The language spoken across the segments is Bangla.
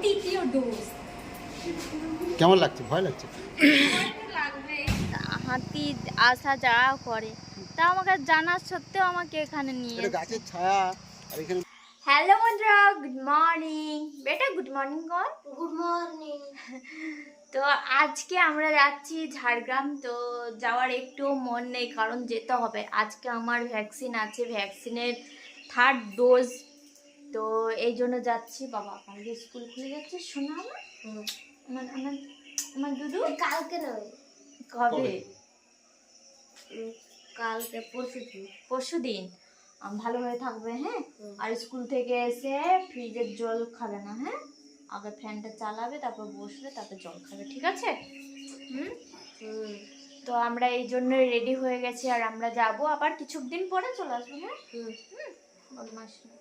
দ্বিতীয় ডোজ। কেমন লাগছে? ভয় লাগছে? হাতি আসা যাওয়া করে, তা আমাকে জানার সত্ত্বেও আমাকে এখানে নিয়ে এটা গাছের ছায়া। আর এখানে হ্যালো বন্ধুরা, গুড মর্নিং। বেটা গুড মর্নিং কর। Good morning. তো আজকে আমরা যাচ্ছি ঝাড়গ্রাম। তো যাওয়ার একটু মন নেই, কারণ যেতে হবে। আজকে আমার ভ্যাকসিন আছে, ভ্যাকসিনের 3rd ডোজ। তো এই জন্য যাচ্ছি। বাবা কালকে স্কুল খুলে যাচ্ছে, শোনা আমার আমার আমার আমার দুদু। কালকে নয়, কবে? কালকে পরশু দিন। ভালো হয়ে থাকবে, হ্যাঁ? আর স্কুল থেকে এসে ফ্রিজের জল খাবে না, হ্যাঁ? আগে ফ্যানটা চালাবে, তারপর বসবে, তারপর জল খাবে, ঠিক আছে? তো আমরা এই জন্য রেডি হয়ে গেছি, আর আমরা যাব আবার কিছুদিন পরে চলে আসবো, হ্যাঁ? বদমাস না।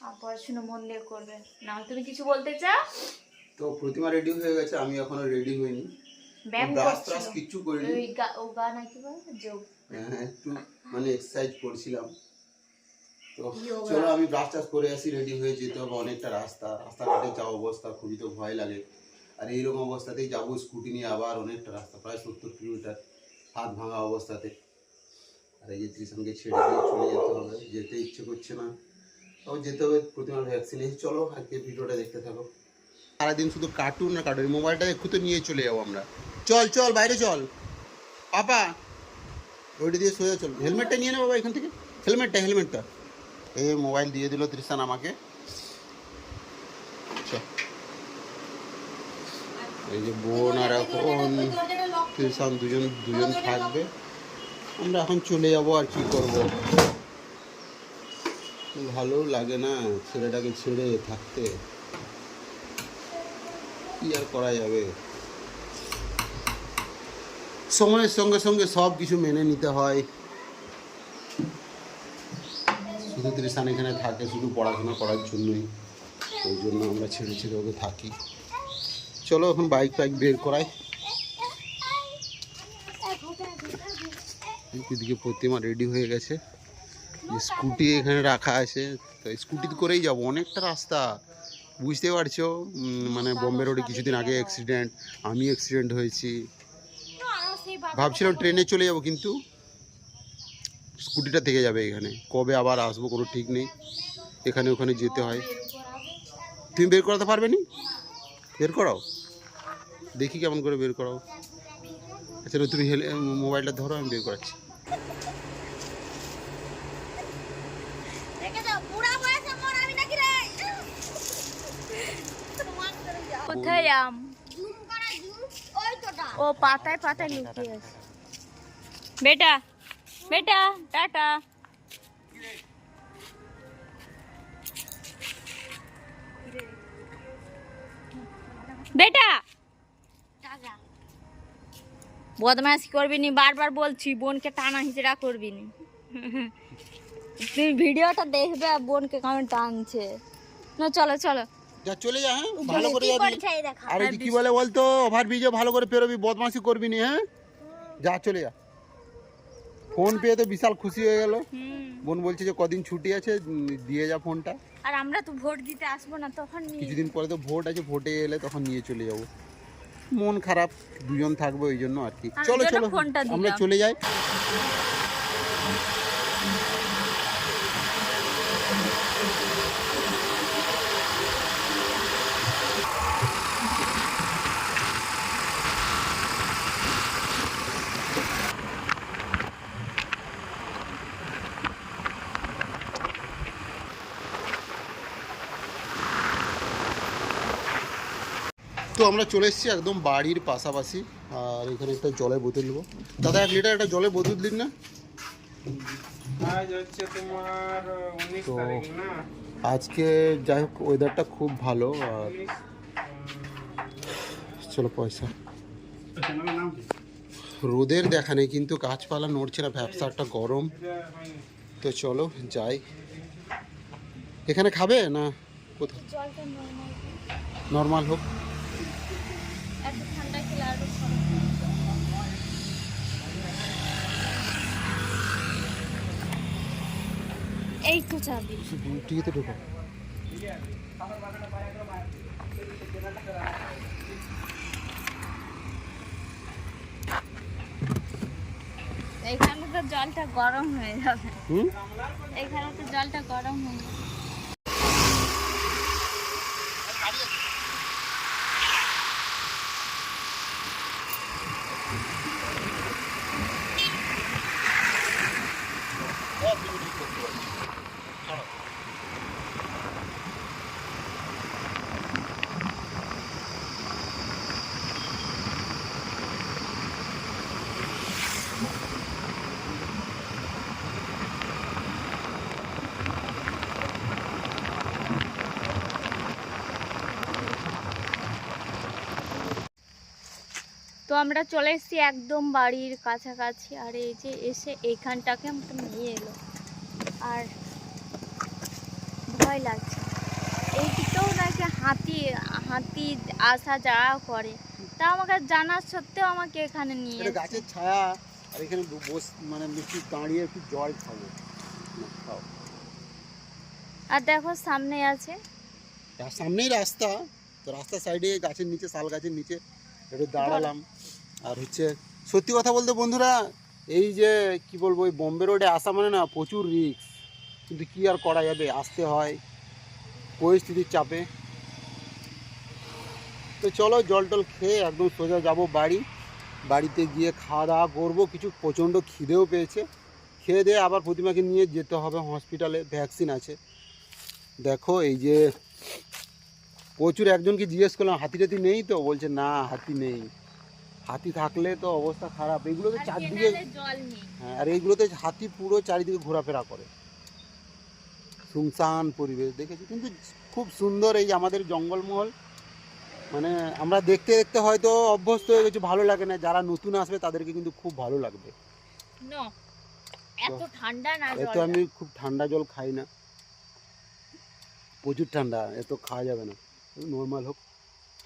আর পড়াশোনা মন দিয়ে করবে না। তুমি কিছু বলতে চাও? তো প্রতিমা রেডি হয়ে গেছে, আমি এখনো রেডি হইনি। ব্যায়াম করছিস? কিছু করিনি। ও গা নাকি বলে যোগ? হ্যাঁ, একটু মানে এক্সারসাইজ করছিলাম। তো চলো আমি ব্রাশ টাশ করে আসি, রেডি হয়ে যেতে হবে। অনেকটা রাস্তাঘাটে যা অবস্থা, খুবই তো ভয় লাগে। আর এইরকম অবস্থাতেই যাবো স্কুটি নিয়ে, আবার অনেকটা রাস্তা, প্রায় 70 কিলোমিটার, হাত ভাঙা অবস্থাতে। আর এই যে ত্রিশানকে ছেড়ে দিয়ে চলে যেতে হবে, যেতে ইচ্ছে করছে না, তবে যেতে হবে। প্রতিমার ভ্যাকসিনে। চলো আজকে ভিডিওটা দেখতে থাকো। সারাদিন শুধু কার্টুন না কার্টুন, মোবাইলটা একটু তো নিয়ে চলে যাবো আমরা। চল চল বাইরে চল পাপা, ওইটা দিয়ে সোজা চল। হেলমেটটা নিয়ে নে বাবা এখান থেকে, হেলমেটটা। এই মোবাইল দিয়ে দিল ত্রিশান আমাকে। এই যে বোন আর এখন ত্রিশান দুজন থাকবে। আমরা এখন চলে যাবো, আর কি করব। ভালো লাগে না ছেলেটাকে ছেড়ে থাকতে, কি আর করা যাবে। সময়ের সঙ্গে সঙ্গে সব কিছু মেনে নিতে হয়। শুধু ত্রিশান এখানে থাকে শুধু পড়াশোনা করার জন্যই, ওই জন্য আমরা ছেড়ে ওকে থাকি। চলো এখন বাইক বের করাই। এদিকে প্রতিমা রেডি হয়ে গেছে, স্কুটি এখানে রাখা আছে। তো স্কুটি করেই যাবো, অনেকটা রাস্তা, বুঝতে পারছো। মানে বোম্বে রোডে কিছুদিন আগে আমি অ্যাক্সিডেন্ট হয়েছি। ভাবছিলাম ট্রেনে চলে যাব, কিন্তু স্কুটিটা থেকে যাবে এখানে। কবে আবার আসবো কোনো ঠিক নেই, এখানে ওখানে যেতে হয়। তুমি বের করাতে পারবে নি? বের করাও, দেখি কেমন করে বের করাও। আচ্ছা তুমি মোবাইলটা ধরো, আমি বের করাচ্ছি। কোথায় আম? ও পাতায় লুকিয়ে আছে। বেটা টাটা। বেটা বদমাইশি করবি নি, বারবার বলছি। বোনকে টানা হিচড়া করবি নি। তুমি ভিডিওটা দেখবে, বোনকে কেমন টানছে। না চলো যা চলে যা, হ্যাঁ ভালো করে যাবি। আরে কি বলে বলতো, ওভারব্রিজে ভালো করে পেরোবি, বদমাশি করবি নি, হ্যাঁ যা চলে যা। ফোন পেয়ে তো বিশাল খুশি হয়ে গেল। বোন বলছে যে কদিন ছুটি আছে, দিয়ে যা ফোনটা। আর আমরা তো ভোট দিতে আসবো না, তখন কিছুদিন পরে তো ভোট আছে, ভোটে এলে তখন নিয়ে চলে যাব। মন খারাপ, দুজন থাকবো ওই জন্য আর কি। চলো আমরা চলে যাই। তো আমরা চলে এসেছি একদম বাড়ির পাশাপাশি। আর এখানে একটা জলের বোতল নেবো। দাদা 1 লিটার একটা জলের বোতল দিন না। তো আজকে যাই হোক ওয়েদারটা খুব ভালো। আর চলো পয়সা, রোদের দেখা নেই কিন্তু গাছপালা নড়ছে না, ব্যবসা একটা গরম। তো চলো যাই। এখানে খাবে না কোথাও? নর্মাল হোক। এই তো চাবি, টিকিতে ঢোকো। এখানে তো জলটা গরম হয়ে যাবে। এখানে তো জলটা গরম হয়ে যাবে। তো আমরা চলে এসেছি একদম বাড়ির কাছাকাছি, আর এই যে এসে এইখানটাকে আমাকে নিয়ে এলো, আর ভয় লাগছে। এইদিকেও নাকি হাতি আসা যাওয়া করে, তা আমাকে জানার সত্ত্বেও আমাকে এখানে নিয়ে এটা গাছের ছায়া, আর এখানে মানে একটু দাঁড়িয়ে একটু জল খাবো। খাও। আর দেখো সামনে আছে, তার সামনেই রাস্তা, তো রাস্তার সাইডে গাছের নিচে, শাল গাছের নিচে একটু দাঁড়ালাম। আর হচ্ছে সত্যি কথা বলতে বন্ধুরা, এই যে কি বলবো, ওই বোম্বে রোডে আসা মানে না প্রচুর রিস্ক, কিন্তু কি আর করা যাবে, আসতে হয় পরিস্থিতির চাপে। তো চলো জল টল খেয়ে একদম সোজা যাবো বাড়ি। বাড়িতে গিয়ে খাওয়া দাওয়া করবো, কিছু প্রচণ্ড খিদেও পেয়েছে। খেয়ে দিয়ে আবার প্রতিমাকে নিয়ে যেতে হবে হসপিটালে, ভ্যাকসিন আছে। দেখো এই যে প্রচুর, একজনকে জিজ্ঞেস করলাম হাতি টাতি নেই, তো বলছে না হাতি নেই, হাতি থাকলে তো অবস্থা খারাপ। এগুলোতে চারদিকে, হ্যাঁ, আর এইগুলোতে হাতি পুরো চারিদিকে ঘোরাফেরা করে, শুনশান পরিবেশ দেখেছি। কিন্তু খুব সুন্দর এই আমাদের জঙ্গলমহল, মানে আমরা দেখতে দেখতে হয়তো অভ্যস্ত হয়ে গেছি, ভালো লাগে না। যারা নতুন আসবে তাদেরকে কিন্তু খুব ভালো লাগবে। এত ঠান্ডা না, এত আমি খুব ঠান্ডা জল খাই না, প্রচুর ঠান্ডা, এত খাওয়া যাবে না, নর্মাল হোক।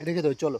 রেখে দাও, চলো।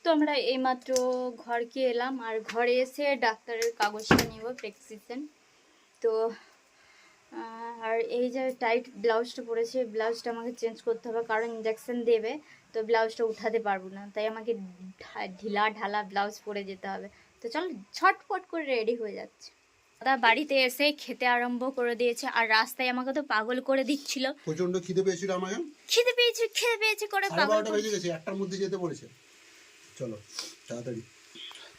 তো আমরা এইমাত্র ঘরকে এলাম, আর ঘরে এসে ডাক্তারের কাগজটা নিব, প্রেসক্রিপশন। তো আর এই যে টাইট ব্লাউজটা পরেছে, ব্লাউজটা আমাকে চেঞ্জ করতে হবে, কারণ ইঞ্জেকশন দেবে, তো ব্লাউজটা উঠাতে পারবো না, তাই আমাকে ঢিলা ঢালা ব্লাউজ পরে যেতে হবে। তো চল ছটফট করে রেডি হয়ে যাচ্ছে। দাদা বাড়িতে এসে খেতে আরম্ভ করে দিয়েছে, আর রাস্তায় আমাকে তো পাগল করে দিচ্ছিল, প্রচন্ড খিদে পেয়েছিল আমাকে, খিদে পেয়েছে করে পাগল বেজে গেছে, একটার মধ্যে যেতে বলেছে। চলো তাড়াতাড়ি।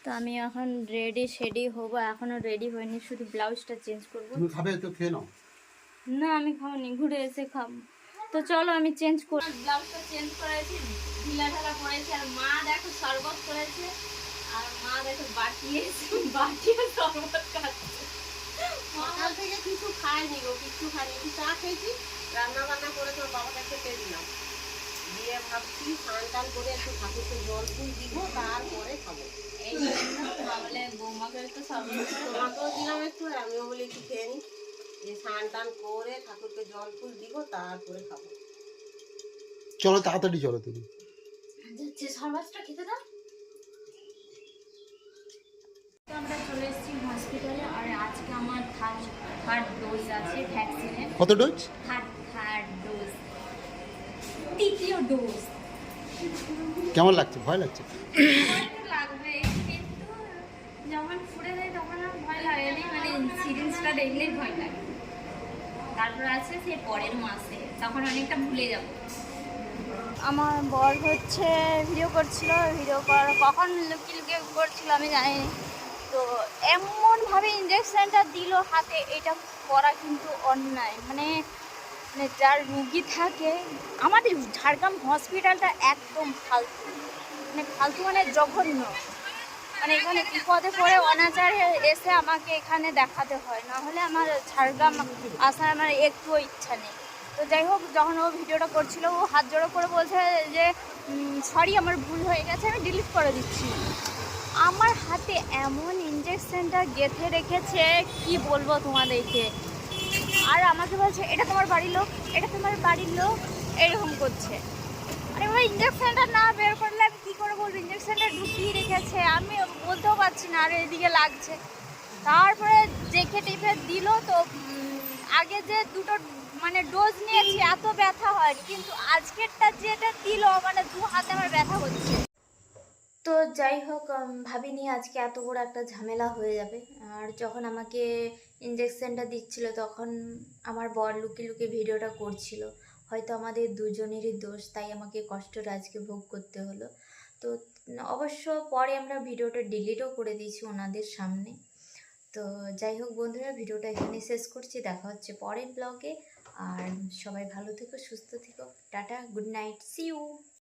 তো আমি এখন রেডি হবো, এখনো রেডি হয়নি, শুধু ব্লাউজটা চেঞ্জ করবো। তুমি খাবে তো খেয়ে নাও। না আমি খাবনি, ঘুরে এসে খাবো। তো চলো আমি চেঞ্জ করি। ব্লাউজটা চেঞ্জ করেছি, ঢিলা ঢালা পরেছি, আর মা দেখো শরবত করেছে, আর মা দেখো বাটিয়ে শরবত খাচ্ছে। সকাল থেকে কিছু খাইনি গো, কিছু খাইনি, একটু চা খেয়েছি, রান্না বান্না করে তোর বাবাকে খেতে দিলাম, দিয়ে ভাবছি স্নান টান করে একটু ঠাকুরকে জল ফুল দিব, তারপরে খাবো। এই জন্য ভাবলে বৌমাকে তো শরবত তোমাকেও দিলাম একটু, আর আমিও বলি একটু খেয়ে নি, যে স্নান টান করে ঠাকুরকে জল ফুল দিব, তারপরে খাবো। চলো তাড়াতাড়ি চলো তুমি। যাচ্ছে, শরবতটা খেতে দাও। তো আমরা চলে এসেছি হসপিটালে, আর আজকে আমার থার্ড ডোজ আছে ভ্যাকসিনের। কত ডোজ? থার্ড ডোজ, তৃতীয় ডোজ। কেমন লাগছে? ভয় লাগছে? লাগবে, কিন্তু যখন ফুড়ে দেয় তখন আর ভয় লাগে না, মানে সিরিঞ্জটা দেখলেই ভয় লাগে। তারপর আছে সে পরের মাসে, তখন অনেকটা ভুলে যাব। আমার বর হচ্ছে ভিডিও করছিল, ভিডিও কখন লুকিয়ে করছিল আমি জানি। তো এমনভাবে ইঞ্জেকশনটা দিল হাতে, এটা করা কিন্তু অন্যায়। মানে মানে যার রুগী থাকে, আমাদের ঝাড়গ্রাম হসপিটালটা একদম ফালতু, মানে ফালতু মানে জঘন্য। মানে এখানে বিপদে পড়ে অনাচারে এসে আমাকে এখানে দেখাতে হয়, না হলে আমার ঝাড়গ্রাম আসার আমার একটুও ইচ্ছা নেই। তো যাই হোক, যখন ও ভিডিওটা করছিল ও হাত জোড়ো করে বলছে যে সরি আমার ভুল হয়ে গেছে, আমি ডিলিট করে দিচ্ছি। আমার হাতে এমন ইঞ্জেকশনটা গেঁথে রেখেছে কি বলবো তোমাদেরকে। আর আমাকে বলছে এটা তোমার বাড়ির লোক, এটা তোমার বাড়ির লোক, এরকম করছে। আরে ভাই, ইঞ্জেকশনটা না বের করলে আমি কী করে বলবো? ইঞ্জেকশনটা ঢুকিয়ে রেখেছে, আমি বলতেও পারছি না, আর এদিকে লাগছে। তারপরে দেখে টেপে দিল তো আগে যে দুটো মানে ডোজ নিয়েছি এত ব্যথা হয়নি, কিন্তু আজকেরটা যেটা দিল মানে 2 হাতে আমার ব্যথা হচ্ছে। তো যাই হোক, ভাবিনি আজকে এত বড় একটা ঝামেলা হয়ে যাবে। আর যখন আমাকে ইঞ্জেকশনটা দিচ্ছিল তখন আমার বর লুকিয়ে লুকিয়ে ভিডিওটা করছিল। হয়তো আমাদের দুজনেরই দোষ, তাই আমাকে কষ্টটা আজকে ভোগ করতে হলো। তো অবশ্য পরে আমরা ভিডিওটা ডিলিটও করে দিয়েছি ওনাদের সামনে। তো যাই হোক বন্ধুরা, ভিডিওটা এখানে শেষ করছি, দেখা হচ্ছে পরের ব্লগে। আর সবাই ভালো থেকো, সুস্থ থেকো, tata, good night, see you.